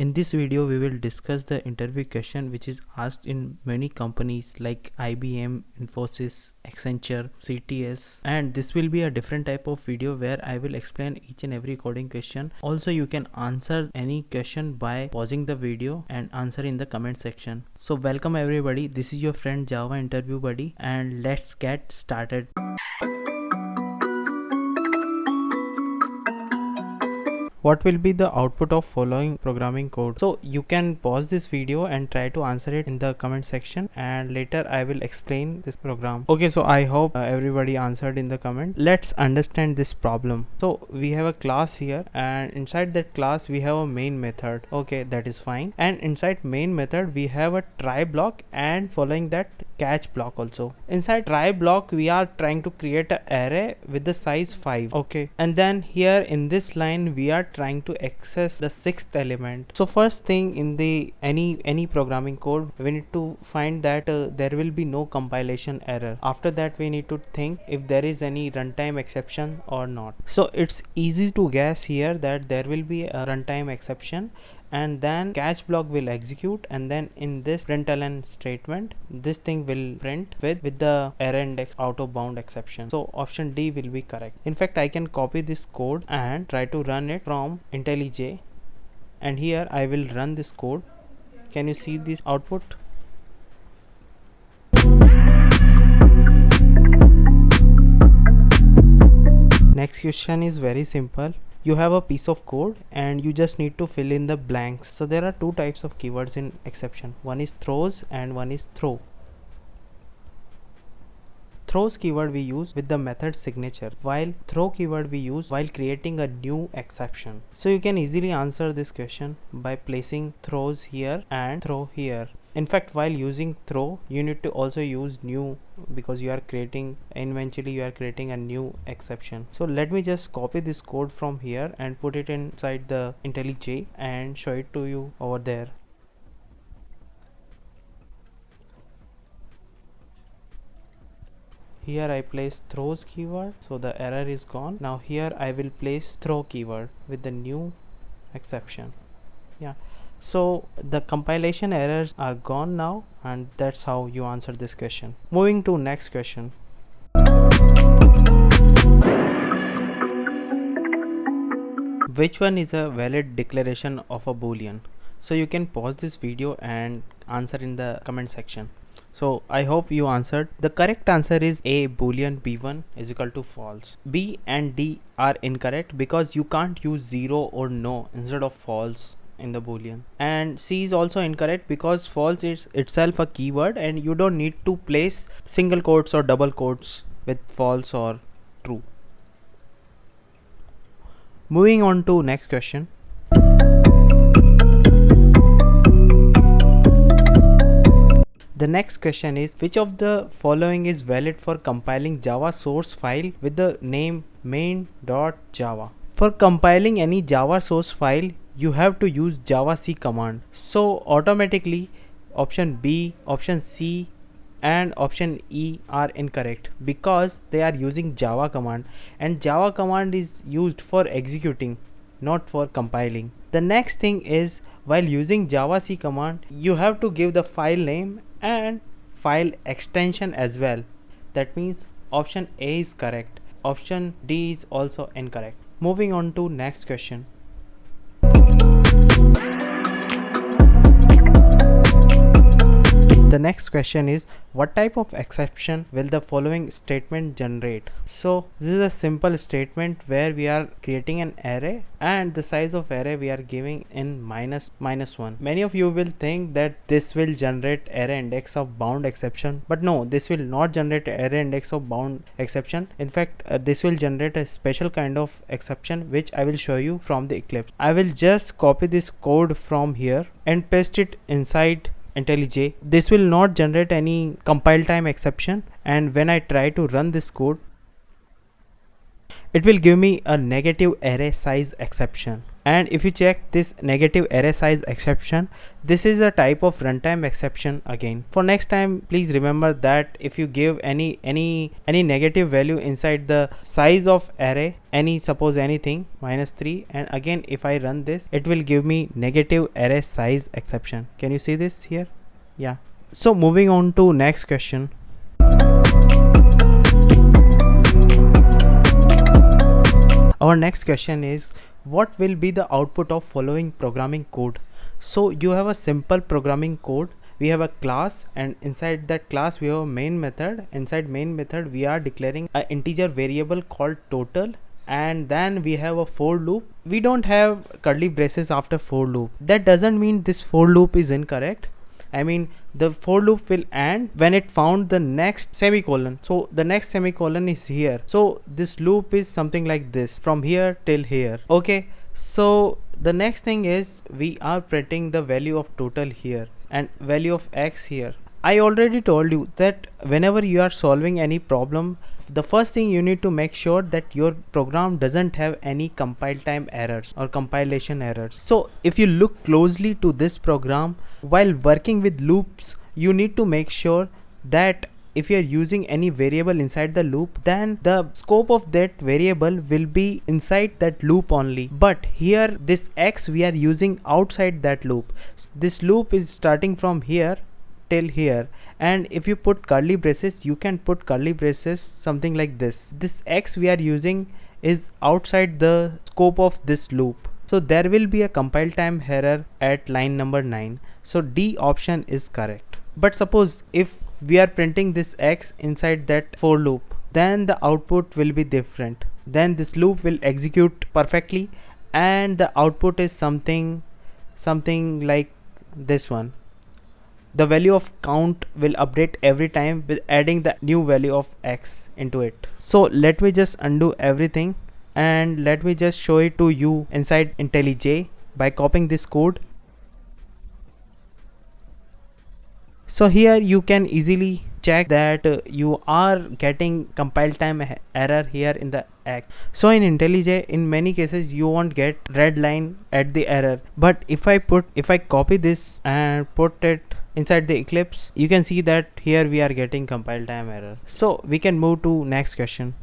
In this video we will discuss the interview question which is asked in many companies like IBM, Infosys, Accenture, CTS, and this will be a different type of video where I will explain each and every coding question. Also you can answer any question by pausing the video and answer in the comment section. So welcome everybody, this is your friend Java Interview Buddy and let's get started. What will be the output of following programming code? So you can pause this video and try to answer it in the comment section, and later I will explain this program. Okay, so I hope everybody answered in the comment. Let's understand this problem. So we have a class here, and inside that class we have a main method. Okay, that is fine. And inside main method we have a try block, and following that catch block also. Inside try block we are trying to create an array with the size 5. Okay, and then here in this line we are trying to access the sixth element. So first thing in the any programming code, we need to find that there will be no compilation error. After that we need to think if there is any runtime exception or not. So it's easy to guess here that there will be a runtime exception, and then catch block will execute, and then in this println statement this thing will print with the error index out of bound exception. So option D will be correct. In fact I can copy this code and try to run it from IntelliJ, and here I will run this code. Can you see this output? Next question is very simple. You have a piece of code and you just need to fill in the blanks. So there are two types of keywords in exception. One is throws and one is throw. Throws keyword we use with the method signature, while throw keyword we use while creating a new exception. So you can easily answer this question by placing throws here and throw here. In fact, while using throw you need to also use new, because you are creating eventually you are creating a new exception. So let me just copy this code from here and put it inside the IntelliJ and show it to you over there. Here I place throws keyword, so the error is gone. Now here I will place throw keyword with the new exception. Yeah, so the compilation errors are gone now, and that's how you answer this question. Moving to next question. Which one is a valid declaration of a boolean? So you can pause this video and answer in the comment section. So I hope you answered. The correct answer is A, boolean b1 is equal to false. B and D are incorrect because you can't use 0 or no instead of false in the boolean. And C is also incorrect because false is itself a keyword and you don't need to place single quotes or double quotes with false or true. Moving on to next question. The next question is, which of the following is valid for compiling Java source file with the name main.java? For compiling any Java source file, you have to use javac command. So automatically option B, option C and option E are incorrect because they are using Java command, and Java command is used for executing, not for compiling. The next thing is, while using javac command you have to give the file name and file extension as well. That means option A is correct. Option D is also incorrect. Moving on to next question. The next question is, what type of exception will the following statement generate? So this is a simple statement where we are creating an array and the size of array we are giving in -1. Many of you will think that this will generate array index of bound exception, but no, this will not generate array index of bound exception. In fact, this will generate a special kind of exception which I will show you from the Eclipse. I will just copy this code from here and paste it inside IntelliJ. This will not generate any compile time exception, and when I try to run this code it will give me a negative array size exception. And if you check this negative array size exception, this is a type of runtime exception again. For next time, please remember that if you give any negative value inside the size of array, suppose anything -3, and again if I run this, it will give me negative array size exception. Can you see this here? Yeah. So moving on to next question. Our next question is, what will be the output of following programming code? So you have a simple programming code. We have a class, and inside that class we have a main method. Inside main method we are declaring an integer variable called total, and then we have a for loop. We don't have curly braces after for loop. That doesn't mean this for loop is incorrect. I mean, the for loop will end when it found the next semicolon. So the next semicolon is here. So this loop is something like this, from here till here. Okay, so the next thing is we are printing the value of total here and value of x here. I already told you that whenever you are solving any problem, the first thing you need to make sure that your program doesn't have any compile time errors or compilation errors. So if you look closely to this program, while working with loops, you need to make sure that if you are using any variable inside the loop, then the scope of that variable will be inside that loop only. But here this x we are using outside that loop. This loop is starting from here till here, and if you put curly braces, you can put curly braces something like this. This x we are using is outside the scope of this loop. So there will be a compile time error at line number 9. So D option is correct. But suppose if we are printing this x inside that for loop, then the output will be different. Then this loop will execute perfectly, and the output is something like this one. The value of count will update every time with adding the new value of x into it. So let me just undo everything and let me just show it to you inside IntelliJ by copying this code. So here you can easily check that you are getting compile time error here in the x. So in IntelliJ, in many cases you won't get red line at the error, but if I copy this and put it inside the Eclipse, you can see that here we are getting compile time error. So we can move to next question.